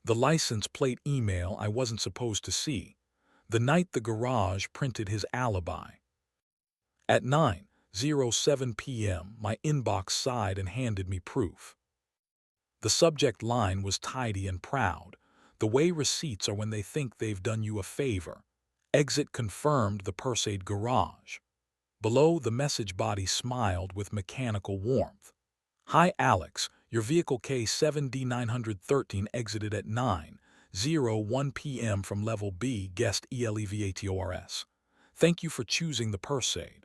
The license plate email I wasn't supposed to see, the night the garage printed his alibi. At 9:07 p.m., my inbox sighed and handed me proof. The subject line was tidy and proud, the way receipts are when they think they've done you a favor. Exit confirmed the Perseid garage. Below, the message body smiled with mechanical warmth. Hi Alex, your vehicle K7D913 exited at 9:01 p.m. from level B, guest ELEVATORS. Thank you for choosing the Perseid.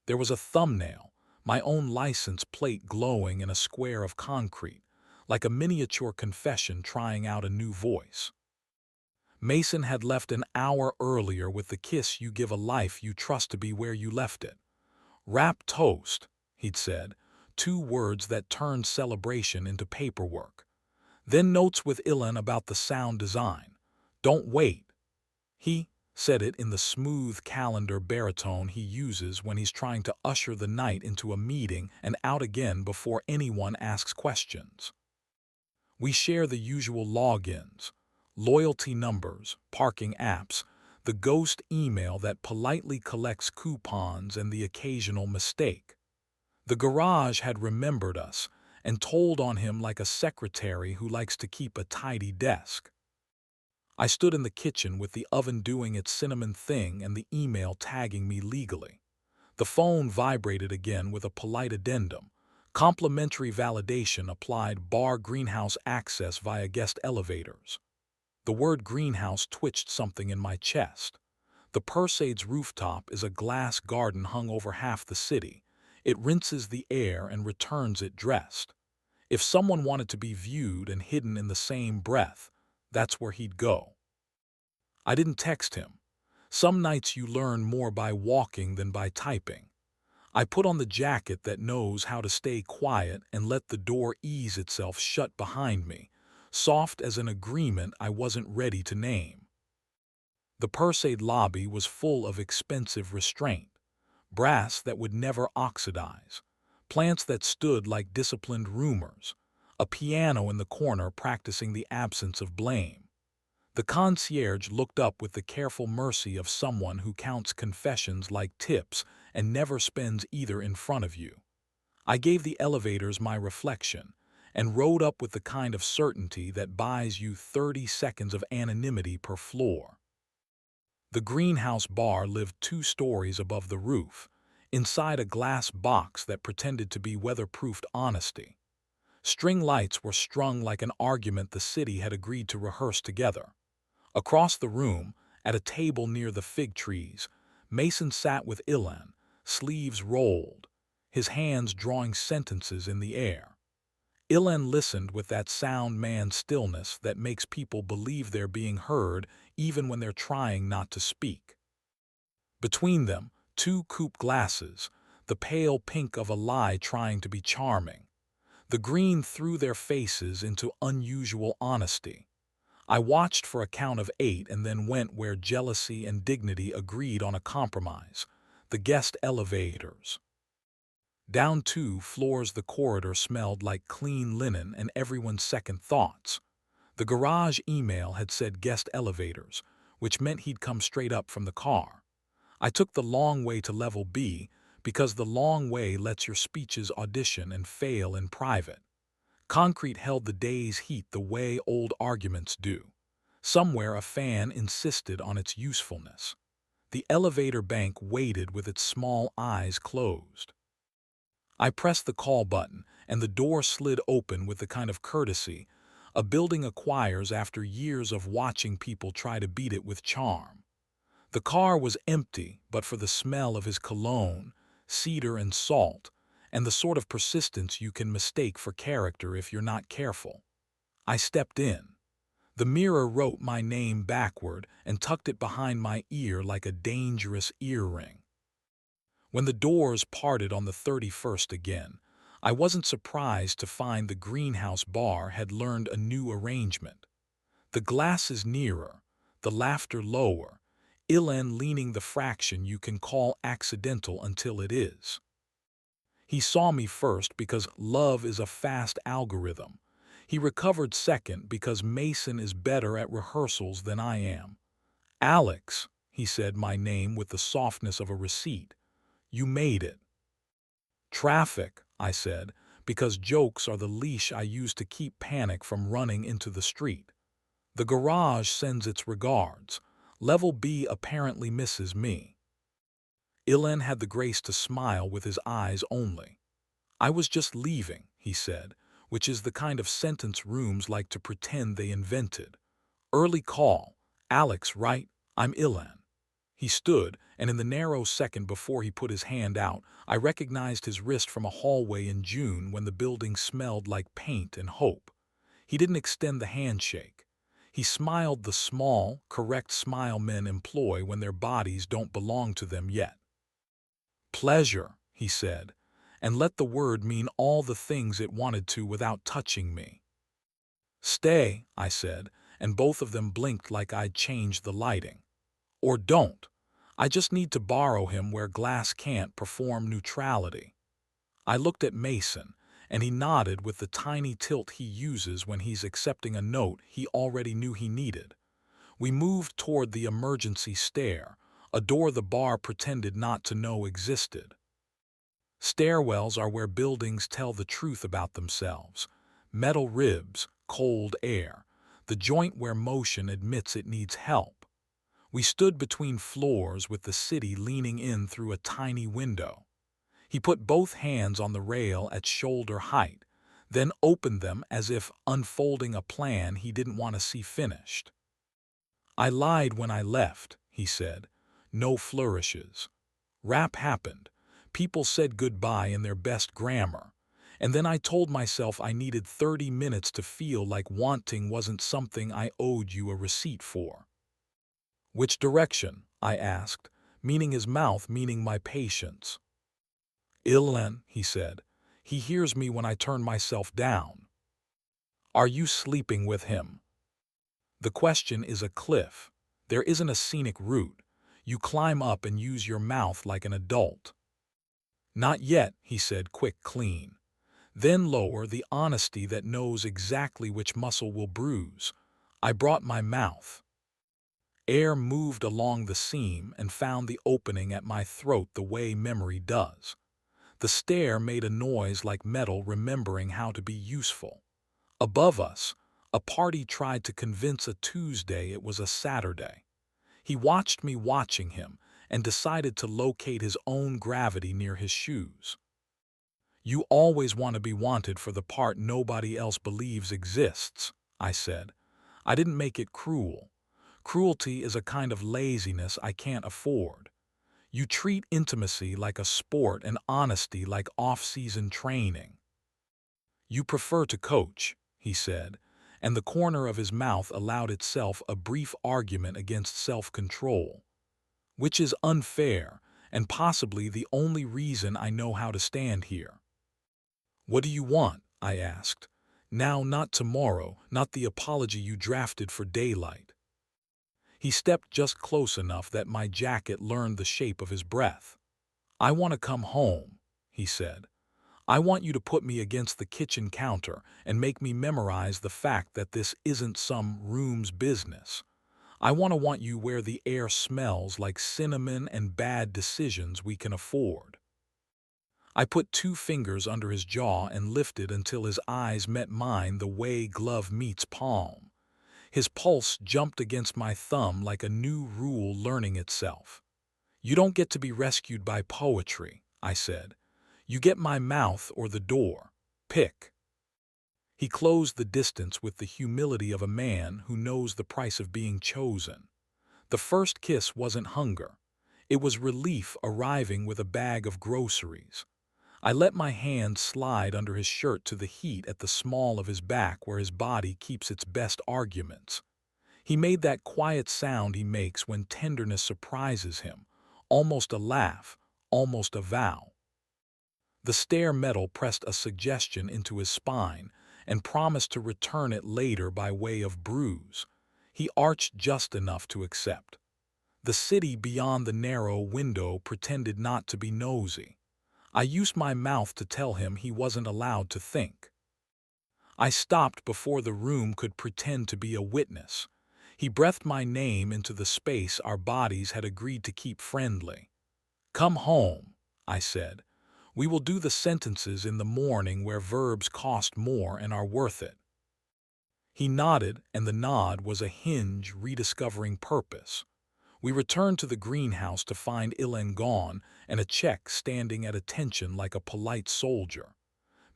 There was a thumbnail, my own license plate glowing in a square of concrete, like a miniature confession trying out a new voice. Mason had left an hour earlier with the kiss you give a life you trust to be where you left it. Wrap toast, he'd said, 2 words that turned celebration into paperwork. Then notes with Ilan about the sound design. Don't wait. He said it in the smooth calendar baritone he uses when he's trying to usher the night into a meeting and out again before anyone asks questions. We share the usual logins, loyalty numbers, parking apps, the ghost email that politely collects coupons, and the occasional mistake. The garage had remembered us and told on him like a secretary who likes to keep a tidy desk. I stood in the kitchen with the oven doing its cinnamon thing and the email tagging me legally. The phone vibrated again with a polite addendum. Complimentary validation applied bar greenhouse access via guest elevators. The word greenhouse twitched something in my chest. The Perseid's rooftop is a glass garden hung over half the city. It rinses the air and returns it dressed. If someone wanted to be viewed and hidden in the same breath, that's where he'd go. I didn't text him. Some nights you learn more by walking than by typing. I put on the jacket that knows how to stay quiet and let the door ease itself shut behind me, soft as an agreement I wasn't ready to name. The Perseid lobby was full of expensive restraint, brass that would never oxidize, plants that stood like disciplined rumors, a piano in the corner practicing the absence of blame. The concierge looked up with the careful mercy of someone who counts confessions like tips and never spends either in front of you. I gave the elevators my reflection and rode up with the kind of certainty that buys you 30 seconds of anonymity per floor. The greenhouse bar lived 2 stories above the roof, inside a glass box that pretended to be weatherproofed honesty. String lights were strung like an argument the city had agreed to rehearse together. Across the room, at a table near the fig trees, Mason sat with Ilan, sleeves rolled, his hands drawing sentences in the air. Ilan listened with that sound man stillness that makes people believe they're being heard even when they're trying not to speak. Between them, 2 coupe glasses, the pale pink of a lie trying to be charming. The green threw their faces into unusual honesty. I watched for a count of 8 and then went where jealousy and dignity agreed on a compromise, the guest elevators. Down 2 floors the corridor smelled like clean linen and everyone's second thoughts. The garage email had said guest elevators, which meant he'd come straight up from the car. I took the long way to level B because the long way lets your speeches audition and fail in private. Concrete held the day's heat the way old arguments do. Somewhere a fan insisted on its usefulness. The elevator bank waited with its small eyes closed. I pressed the call button, and the door slid open with the kind of courtesy a building acquires after years of watching people try to beat it with charm. The car was empty, but for the smell of his cologne, cedar and salt, and the sort of persistence you can mistake for character if you're not careful. I stepped in. The mirror wrote my name backward and tucked it behind my ear like a dangerous earring. When the doors parted on the 31st again, I wasn't surprised to find the greenhouse bar had learned a new arrangement. The glasses nearer, the laughter lower, Ilan leaning the fraction you can call accidental until it is. He saw me first because love is a fast algorithm. He recovered second because Mason is better at rehearsals than I am. Alex, he said my name with the softness of a receipt. You made it. Traffic, I said, because jokes are the leash I use to keep panic from running into the street. The garage sends its regards. Level B apparently misses me. Ilan had the grace to smile with his eyes only. I was just leaving, he said, which is the kind of sentence rooms like to pretend they invented. Early call. Alex, right? I'm Ilan. He stood, and in the narrow second before he put his hand out, I recognized his wrist from a hallway in June when the building smelled like paint and hope. He didn't extend the handshake. He smiled the small, correct smile men employ when their bodies don't belong to them yet. Pleasure, he said, and let the word mean all the things it wanted to without touching me. Stay, I said, and both of them blinked like I'd changed the lighting. Or don't. I just need to borrow him where glass can't perform neutrality. I looked at Mason, and he nodded with the tiny tilt he uses when he's accepting a note he already knew he needed. We moved toward the emergency stair, a door the bar pretended not to know existed. Stairwells are where buildings tell the truth about themselves. Metal ribs, cold air, the joint where motion admits it needs help. We stood between floors with the city leaning in through a tiny window. He put both hands on the rail at shoulder height, then opened them as if unfolding a plan he didn't want to see finished. I lied when I left, he said. No flourishes. Rap happened. People said goodbye in their best grammar. And then I told myself I needed 30 minutes to feel like wanting wasn't something I owed you a receipt for. Which direction? I asked, meaning his mouth, meaning my patience. Ilan, he said. He hears me when I turn myself down. Are you sleeping with him? The question is a cliff. There isn't a scenic route. You climb up and use your mouth like an adult. Not yet, he said, quick, clean. Then lower, the honesty that knows exactly which muscle will bruise. I brought my mouth. Air moved along the seam and found the opening at my throat the way memory does. The stair made a noise like metal remembering how to be useful. Above us, a party tried to convince a Tuesday it was a Saturday. He watched me watching him and decided to locate his own gravity near his shoes. You always want to be wanted for the part nobody else believes exists, I said. I didn't make it cruel. Cruelty is a kind of laziness I can't afford. You treat intimacy like a sport and honesty like off-season training. You prefer to coach, he said, and the corner of his mouth allowed itself a brief argument against self-control, which is unfair and possibly the only reason I know how to stand here. What do you want? I asked. Now, not tomorrow, not the apology you drafted for daylight. He stepped just close enough that my jacket learned the shape of his breath. I want to come home, he said. I want you to put me against the kitchen counter and make me memorize the fact that this isn't some room's business. I want you where the air smells like cinnamon and bad decisions we can afford. I put 2 fingers under his jaw and lifted until his eyes met mine the way glove meets palm. His pulse jumped against my thumb like a new rule learning itself. You don't get to be rescued by poetry, I said. You get my mouth or the door. Pick. He closed the distance with the humility of a man who knows the price of being chosen. The first kiss wasn't hunger. It was relief arriving with a bag of groceries. I let my hand slide under his shirt to the heat at the small of his back where his body keeps its best arguments. He made that quiet sound he makes when tenderness surprises him, almost a laugh, almost a vow. The stair metal pressed a suggestion into his spine and promised to return it later by way of bruise. He arched just enough to accept. The city beyond the narrow window pretended not to be nosy. I used my mouth to tell him he wasn't allowed to think. I stopped before the room could pretend to be a witness. He breathed my name into the space our bodies had agreed to keep friendly. "Come home," I said. "We will do the sentences in the morning where verbs cost more and are worth it." He nodded, and the nod was a hinge rediscovering purpose. We returned to the greenhouse to find Ilan gone and a check standing at attention like a polite soldier.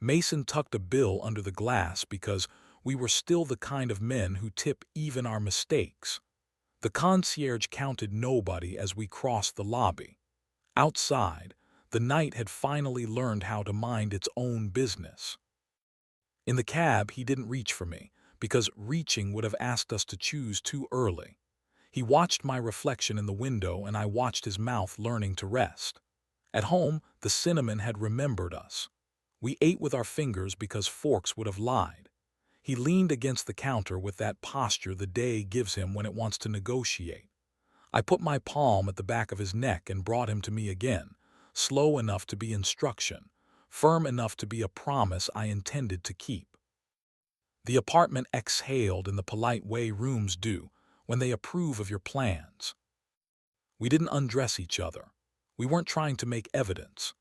Mason tucked a bill under the glass because we were still the kind of men who tip even our mistakes. The concierge counted nobody as we crossed the lobby. Outside, the night had finally learned how to mind its own business. In the cab, he didn't reach for me, because reaching would have asked us to choose too early. He watched my reflection in the window, and I watched his mouth learning to rest. At home, the cinnamon had remembered us. We ate with our fingers because forks would have lied. He leaned against the counter with that posture the day gives him when it wants to negotiate. I put my palm at the back of his neck and brought him to me again, slow enough to be instruction, firm enough to be a promise I intended to keep. The apartment exhaled in the polite way rooms do when they approve of your plans. We didn't undress each other. We weren't trying to make evidence.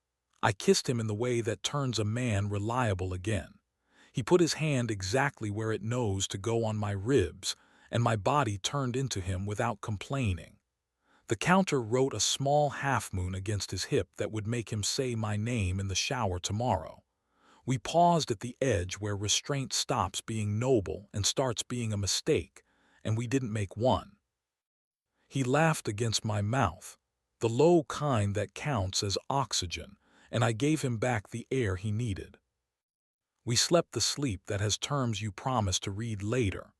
I kissed him in the way that turns a man reliable again. He put his hand exactly where it knows to go on my ribs, and my body turned into him without complaining. The counter wrote a small half-moon against his hip that would make him say my name in the shower tomorrow. We paused at the edge where restraint stops being noble and starts being a mistake, and we didn't make one. He laughed against my mouth, the low kind that counts as oxygen, and I gave him back the air he needed. We slept the sleep that has terms you promise to read later.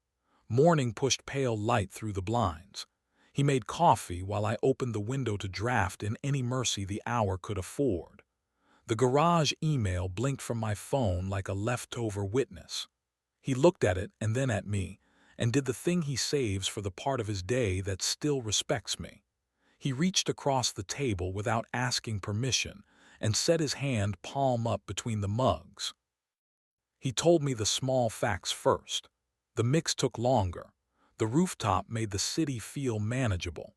Morning pushed pale light through the blinds. He made coffee while I opened the window to draft in any mercy the hour could afford. The garage email blinked from my phone like a leftover witness. He looked at it and then at me, and did the thing he saves for the part of his day that still respects me. He reached across the table without asking permission and set his hand palm up between the mugs. He told me the small facts first. The mix took longer. The rooftop made the city feel manageable.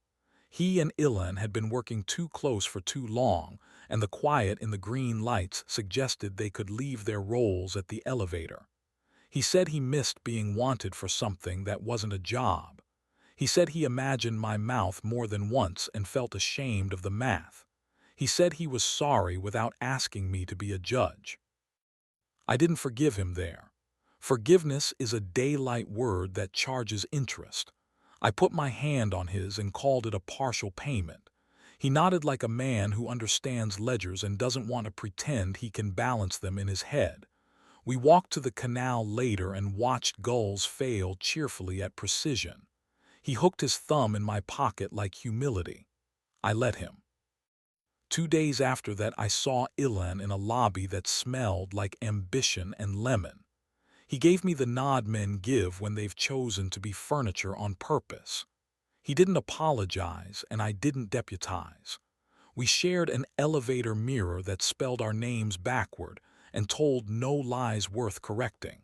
He and Ilan had been working too close for too long, and the quiet in the green lights suggested they could leave their roles at the elevator. He said he missed being wanted for something that wasn't a job. He said he imagined my mouth more than once and felt ashamed of the math. He said he was sorry without asking me to be a judge. I didn't forgive him there. Forgiveness is a daylight word that charges interest. I put my hand on his and called it a partial payment. He nodded like a man who understands ledgers and doesn't want to pretend he can balance them in his head. We walked to the canal later and watched gulls fail cheerfully at precision. He hooked his thumb in my pocket like humility. I let him. 2 days after that, I saw Ilan in a lobby that smelled like ambition and lemon. He gave me the nod men give when they've chosen to be furniture on purpose. He didn't apologize, and I didn't deputize. We shared an elevator mirror that spelled our names backward and told no lies worth correcting.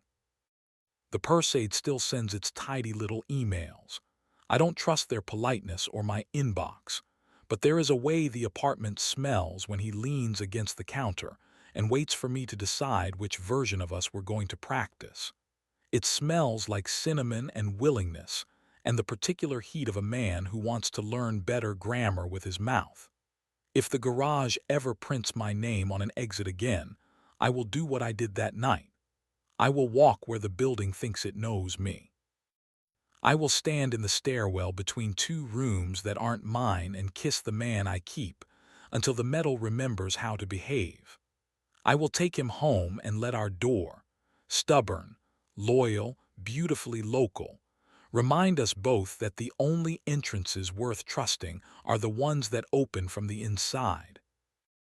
The Perseid still sends its tidy little emails. I don't trust their politeness or my inbox, but there is a way the apartment smells when he leans against the counter and waits for me to decide which version of us we're going to practice. It smells like cinnamon and willingness, and the particular heat of a man who wants to learn better grammar with his mouth. If the garage ever prints my name on an exit again, I will do what I did that night. I will walk where the building thinks it knows me. I will stand in the stairwell between two rooms that aren't mine and kiss the man I keep until the metal remembers how to behave. I will take him home and let our door, stubborn, loyal, beautifully local, remind us both that the only entrances worth trusting are the ones that open from the inside.